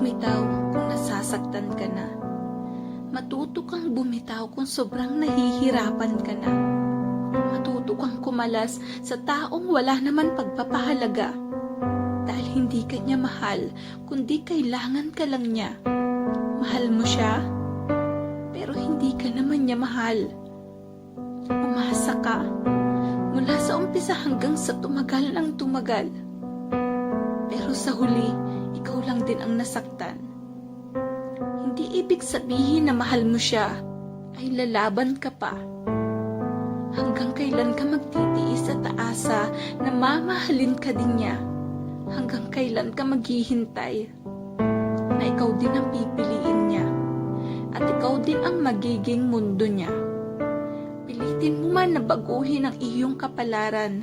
bumitaw kung nasasaktan ka na. Matuto kang bumitaw kung sobrang nahihirapan ka na. Matuto kang kumalas sa taong wala naman pagpapahalaga. Dahil hindi ka niya mahal, kundi kailangan ka lang niya. Mahal mo siya, pero hindi ka naman niya mahal. Umasa ka, mula sa umpisa hanggang sa tumagal ng tumagal. Pero sa huli, ikaw lang din ang nasaktan. Hindi ibig sabihin na mahal mo siya, ay lalaban ka pa. Hanggang kailan ka magtitiis sa taasa na mamahalin ka din niya? Hanggang kailan ka maghihintay na ikaw din ang pipiliin niya at ikaw din ang magiging mundo niya? Pilitin mo man na baguhin ang iyong kapalaran.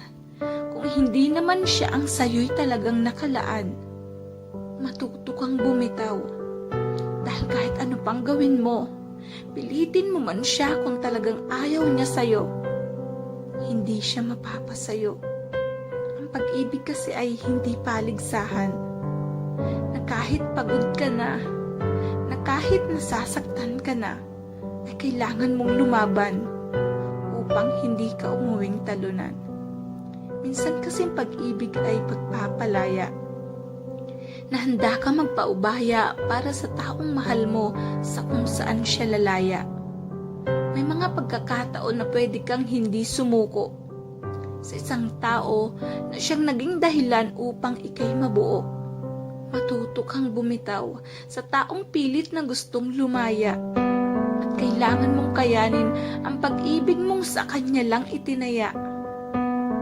Kung hindi naman siya ang sayo'y talagang nakalaan, matuto kang bumitaw. Dahil kahit ano pang gawin mo, pilitin mo man siya kung talagang ayaw niya sayo. Hindi siya mapapasayo. Ang pag-ibig kasi ay hindi paligsahan. Na kahit pagod ka na kahit nasasaktan ka na, ay kailangan mong lumaban upang hindi ka umuwing talunan. Minsan kasing pag-ibig ay pagpapalaya, na handa ka magpaubaya para sa taong mahal mo sa kung saan siya lalaya. May mga pagkakataon na pwede kang hindi sumuko sa isang tao na siyang naging dahilan upang ika'y mabuo. Matuto kang bumitaw sa taong pilit na gustong lumaya at kailangan mong kayanin ang pag-ibig mong sa kanya lang itinaya.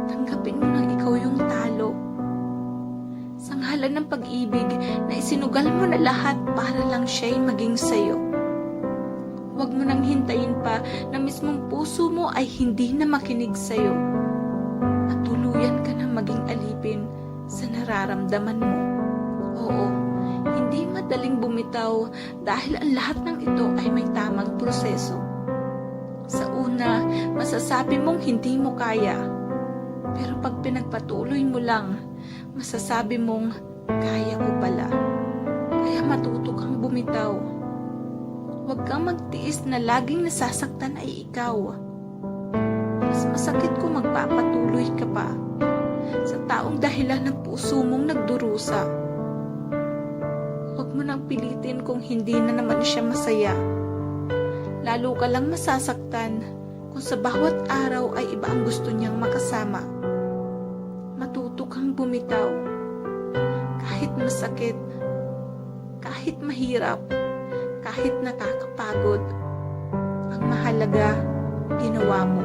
Tanggapin mo nang ikaw yung talo. Sa ngalan ng pag-ibig na isinugal mo na lahat para lang siya'y maging sayo. Huwag mo nang hintayin pa na mismong puso mo ay hindi na makinig sayo. At tuluyan ka na maging alipin sa nararamdaman mo. Oo, hindi madaling bumitaw dahil ang lahat ng ito ay may tamang proseso. Sa una, masasabi mong hindi mo kaya. Pero pag pinagpatuloy mo lang, masasabi mong kaya ko pala. Kaya matuto kang bumitaw. Huwag kang magtiis na laging nasasaktan ay ikaw. Mas masakit kung magpapatuloy ka pa sa taong dahilan ng puso mong nagdurusa. Huwag mo nang pilitin kung hindi na naman siya masaya. Lalo ka lang masasaktan kung sa bawat araw ay iba ang gusto niyang makasama. Matuto kang bumitaw. Kahit masakit, kahit mahirap, kahit nakakapagod, ang mahalaga, ginawa mo.